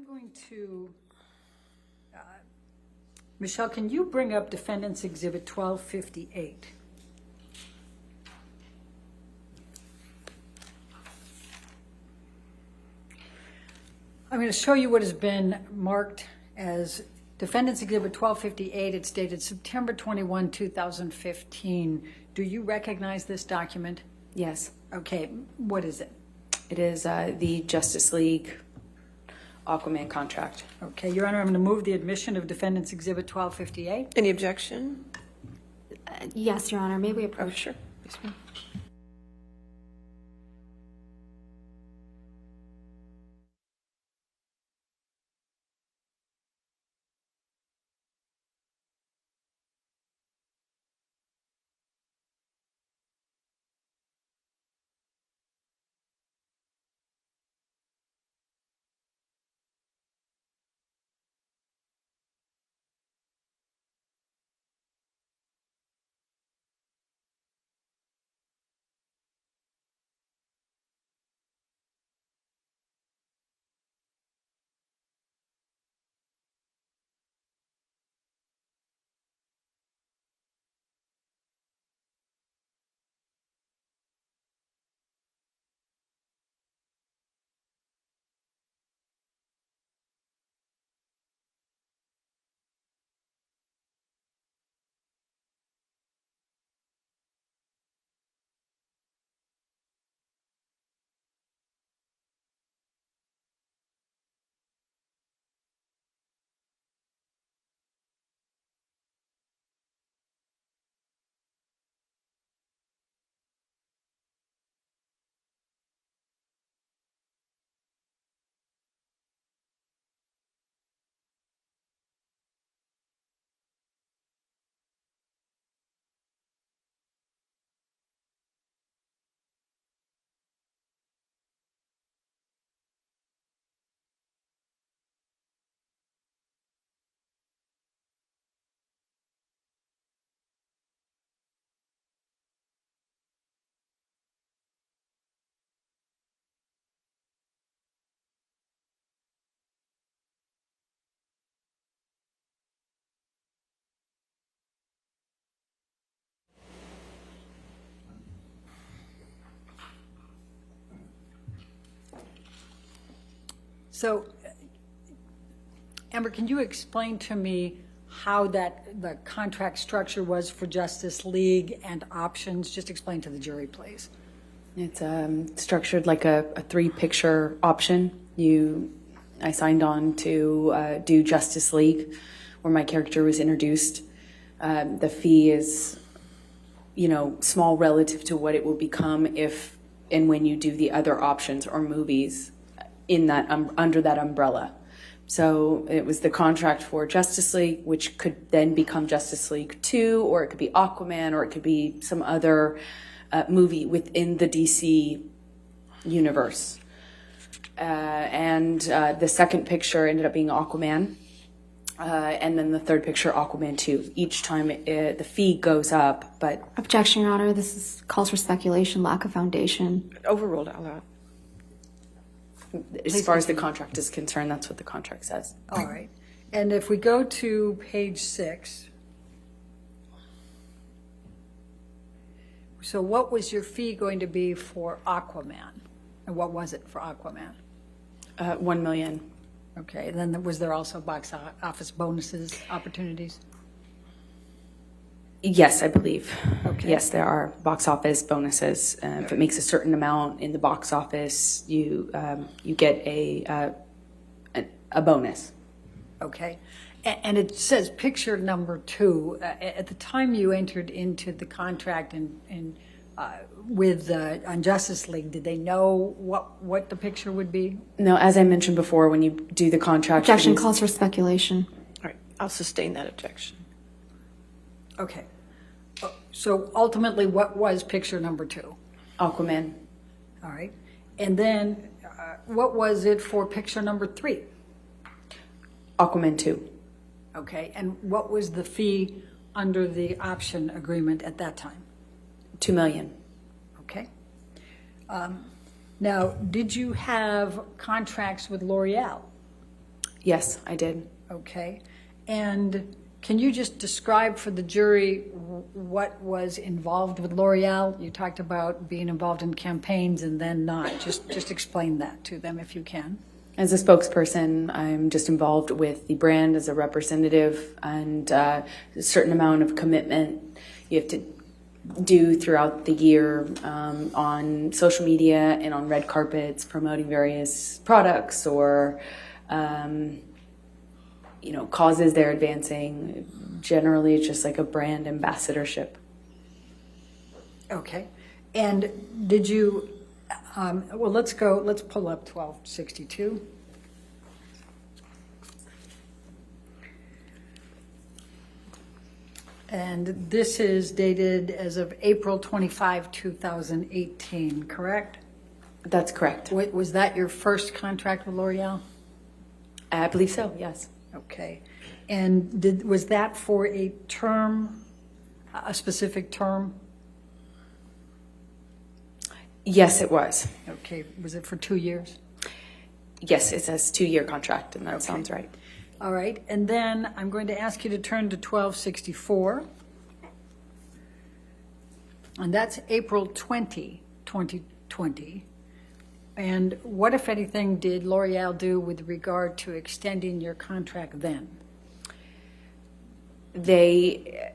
going to, Michelle, can you bring up Defendant's Exhibit 1258? I'm going to show you what has been marked as Defendant's Exhibit 1258. It's dated September 21, 2015. Do you recognize this document? Yes. Okay, what is it? It is the Justice League Aquaman contract. Okay, Your Honor, I'm going to move the admission of Defendant's Exhibit 1258. Any objection? Yes, Your Honor. May we approach? Oh, sure. Yes, ma'am. So, Amber, can you explain to me how the contract structure was for Justice League and options? Just explain to the jury, please. It's structured like a three-picture option. I signed on to do Justice League, where my character was introduced. The fee is, small relative to what it will become if and when you do the other options or movies in that under that umbrella. So it was the contract for Justice League, which could then become Justice League 2, or it could be Aquaman, or it could be some other movie within the DC universe. And the second picture ended up being Aquaman. And then the third picture, Aquaman 2. Each time the fee goes up, but... Objection, Your Honor. This calls for speculation, lack of foundation. Overruled out loud. As far as the contract is concerned, that's what the contract says. All right. And if we go to page 6, so what was your fee going to be for Aquaman? And what was it for Aquaman? $1 million. Okay, and then was there also box office bonuses, opportunities? Yes, I believe. Okay. Yes, there are box office bonuses. If it makes a certain amount in the box office, you get a bonus. Okay, and it says picture number 2. At the time you entered into the contract with on Justice League, did they know what the picture would be? No, as I mentioned before, when you do the contract... Objection calls for speculation. All right. I'll sustain that objection. Okay, so ultimately what was picture number 2? Aquaman. All right, and then what was it for picture number 3? Aquaman 2. Okay, and what was the fee under the option agreement at that time? $2 million. Okay. Now, did you have contracts with L'Oreal? Yes, I did. Okay. And can you just describe for the jury what was involved with L'Oreal? You talked about being involved in campaigns and then not. Just explain that to them if you can. As a spokesperson, I'm just involved with the brand as a representative, and a certain amount of commitment you have to do throughout the year on social media and on red carpets, promoting various products or causes they're advancing. Generally, it's just like a brand ambassadorship. Okay. And did you, let's pull up 1262. And this is dated as of April 25, 2018, correct? That's correct. Was that your first contract with L'Oreal? I believe so, yes. Okay. And was that for a term, a specific term? Yes, it was. Okay. Was it for 2 years? Yes, it says 2-year contract, and that sounds right. All right. And then I'm going to ask you to turn to 1264. And that's April 20, 2020. And what, if anything, did L'Oreal do with regard to extending your contract then? They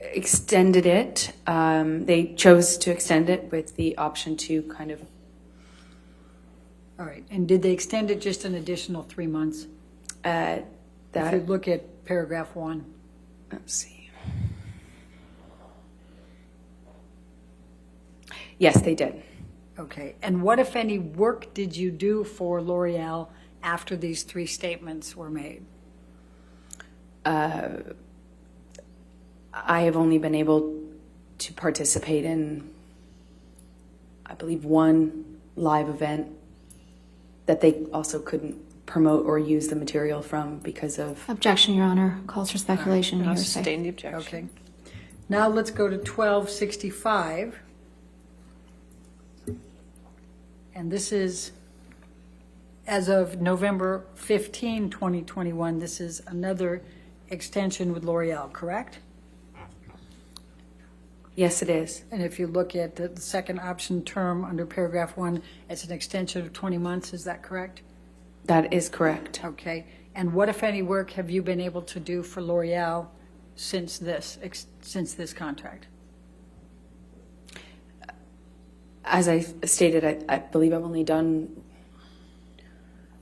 extended it. They chose to extend it with the option to kind of. All right. And did they extend it just an additional 3 months? If you look at paragraph 1. Let's see. Yes, they did. Okay. And what, if any, work did you do for L'Oreal after these 3 statements were made? I have only been able to participate in, I believe, 1 live event that they also couldn't promote or use the material from because of. Objection, Your Honor. Calls for speculation and I'll hearsay. sustain the objection. Okay. Now let's go to 1265. And this is, as of November 15, 2021, this is another extension with L'Oreal, correct? Yes, it is. And if you look at the second option term under paragraph 1, it's an extension of 20 months, is that correct? That is correct. Okay. And what, if any, work have you been able to do for L'Oreal since this contract? As I stated, I believe I've only done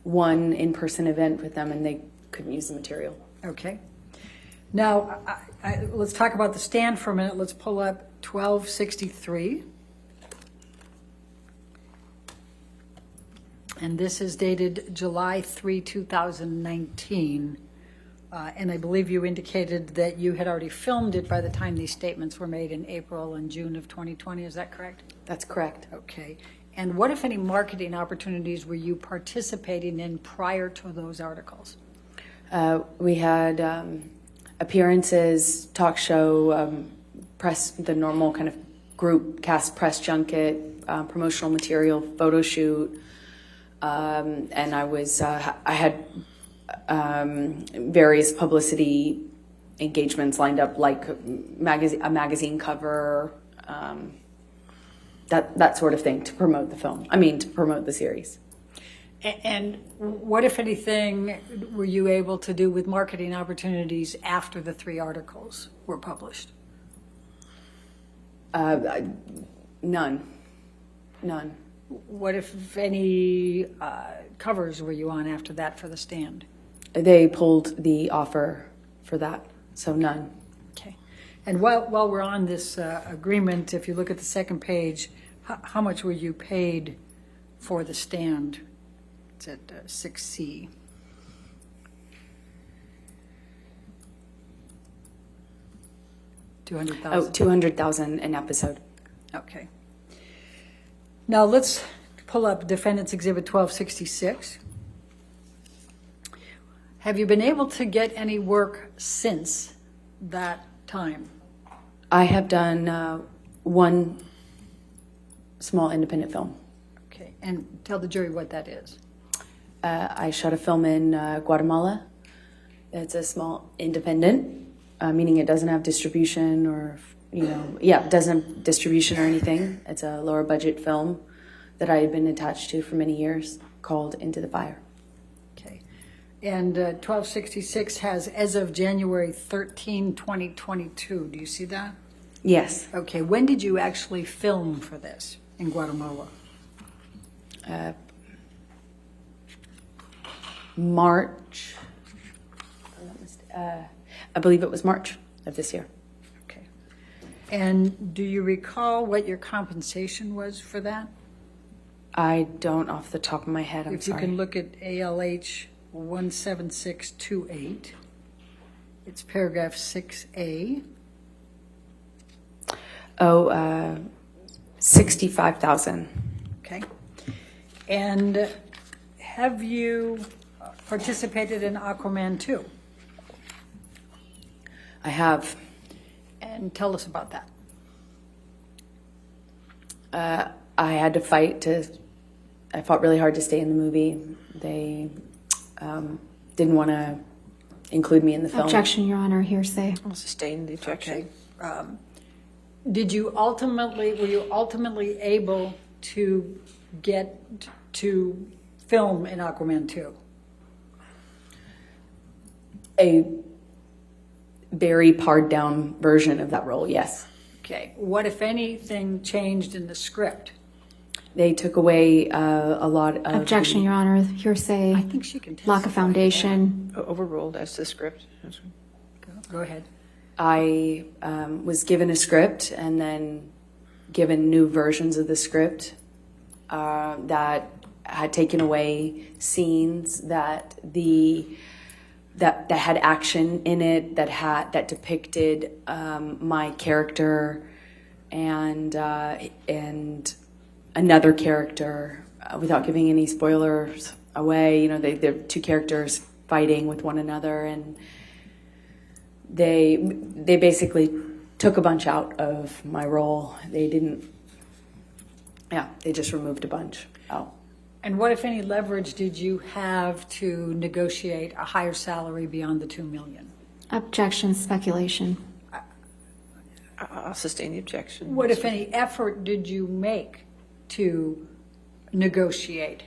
1 in-person event with them, and they couldn't use the material. Okay. Now, let's talk about the stand for a minute. Let's pull up 1263. And this is dated July 3, 2019. And I believe you indicated that you had already filmed it by the time these statements were made in April and June of 2020. Is that correct? That's correct. Okay. And what, if any, marketing opportunities were you participating in prior to those articles? We had appearances, talk show, press, the normal kind of group cast press junket, promotional material, photo shoot, and I had various publicity engagements lined up, like a magazine cover, that sort of thing, to promote the film. To promote the series. And what, if anything, were you able to do with marketing opportunities after the 3 articles were published? None. What, if any, covers were you on after that for the stand? They pulled the offer for that, so none. Okay. And while we're on this agreement, if you look at the second page, how much were you paid for the stand? It's at 6C. $200,000. Oh, $200,000 an episode. Okay. Now let's pull up Defendant's Exhibit 1266. Have you been able to get any work since that time? I have done 1 small independent film. Okay, and tell the jury what that is. I shot a film in Guatemala. It's a small independent, meaning it doesn't have distribution or, it doesn't have distribution or anything. It's a lower budget film that I had been attached to for many years called Into the Fire. Okay. And 1266 has, as of January 13, 2022. Do you see that? Yes. Okay. When did you actually film for this in Guatemala? March. I believe it was March of this year. Okay. And do you recall what your compensation was for that? I don't off the top of my head. I'm If sorry. you can look at ALH 17628, it's paragraph 6A. 65,000. Okay. And have you participated in Aquaman 2? I have. And tell us about that. I had to fight I fought really hard to stay in the movie. They didn't want to include me in the film. Objection, Your Honor, hearsay. I'll sustain the objection. Okay. Were you ultimately able to get to film in Aquaman 2? A very pared down version of that role, yes. Okay. What, if anything, changed in the script? They took away a lot of... Objection, Your Honor, hearsay. I think she can testify. Lack of foundation. Overruled as to the script. Go ahead. I was given a script and then given new versions of the script that had taken away scenes that had action in it, that depicted my character and another character, without giving any spoilers away. They're two characters fighting with one another, and they basically took a bunch out of my role. They just removed a bunch out. And what, if any, leverage did you have to negotiate a higher salary beyond the $2 million? Objection, speculation. I'll sustain the objection. What, if any, effort did you make to negotiate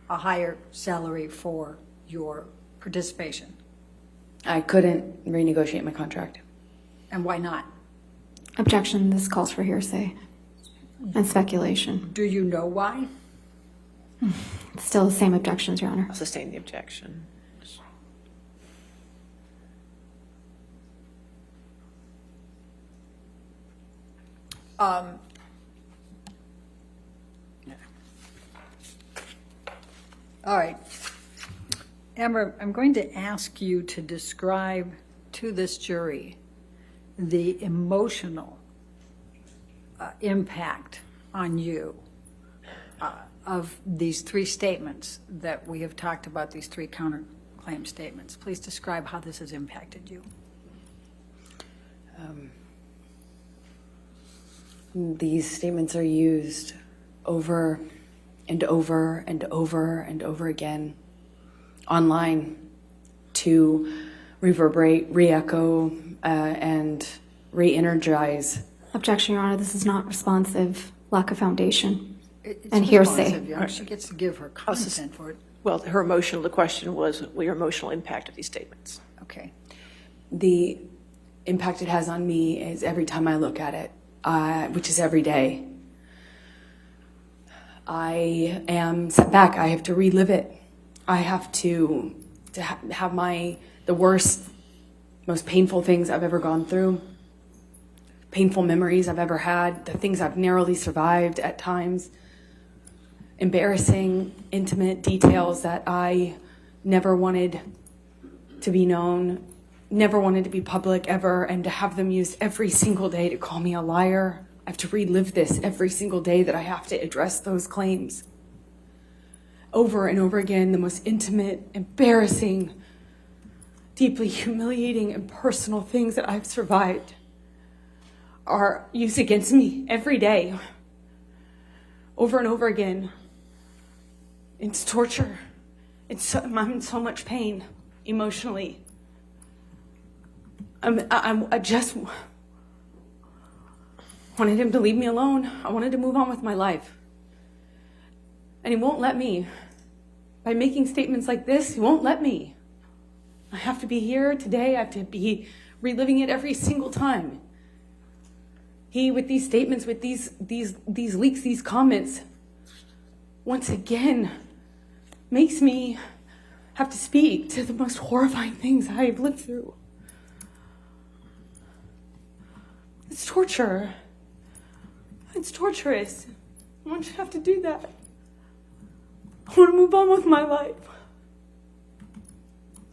a higher salary for your participation? I couldn't renegotiate my contract. And why not? Objection, this calls for hearsay and speculation. Do you know why? Still the same objections, Your Honor. I'll sustain the objection. All right. Amber, I'm going to ask you to describe to this jury the emotional impact on you of these three statements that we have talked about, these three counterclaim statements. Please describe how this has impacted you. These statements are used over and over and over and over again online to reverberate, re-echo, and re-energize. Objection, Your Honor, this is not responsive. Lack of foundation. It's And hearsay. responsive, Your Honor. She gets to give her consent for it. Well, the question was your emotional impact of these statements. Okay. The impact it has on me is every time I look at it, which is every day. I am set back. I have to relive it. I have to have the worst, most painful things I've ever gone through, painful memories I've ever had, the things I've narrowly survived at times, embarrassing, intimate details that I never wanted to be known, never wanted to be public ever, and to have them used every single day to call me a liar. I have to relive this every single day that I have to address those claims. Over and over again, the most intimate, embarrassing, deeply humiliating and personal things that I've survived are used against me every day, over and over again. It's torture. I'm in so much pain emotionally. I just wanted him to leave me alone. I wanted to move on with my life. And he won't let me. By making statements like this, he won't let me. I have to be here today. I have to be reliving it every single time. He, with these statements, with these leaks, these comments, once again, makes me have to speak to the most horrifying things I have lived through. It's torture. It's torturous. I want you to have to do that. I want to move on with my life.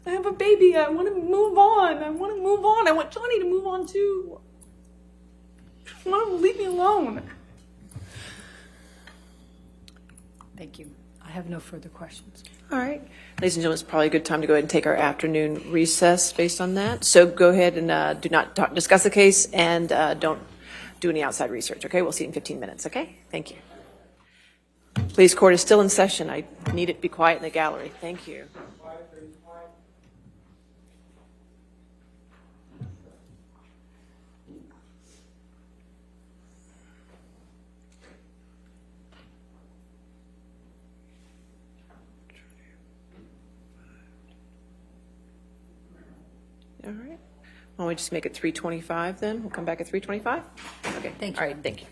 I have a baby. I want to move on. I want to move on. I want Johnny to move on too. I want him to leave me alone. Thank you. I have no further questions. All right. Ladies and gentlemen, it's probably a good time to go ahead and take our afternoon recess based on that. So go ahead and do not discuss the case and don't do any outside research, okay? We'll see you in 15 minutes, okay? Thank you. Please, court is still in session. I need it to be quiet in the gallery. Thank you. All right. Why don't we just make it 3:25 then? We'll come back at 3:25? Okay. Thank you. All right, thank you.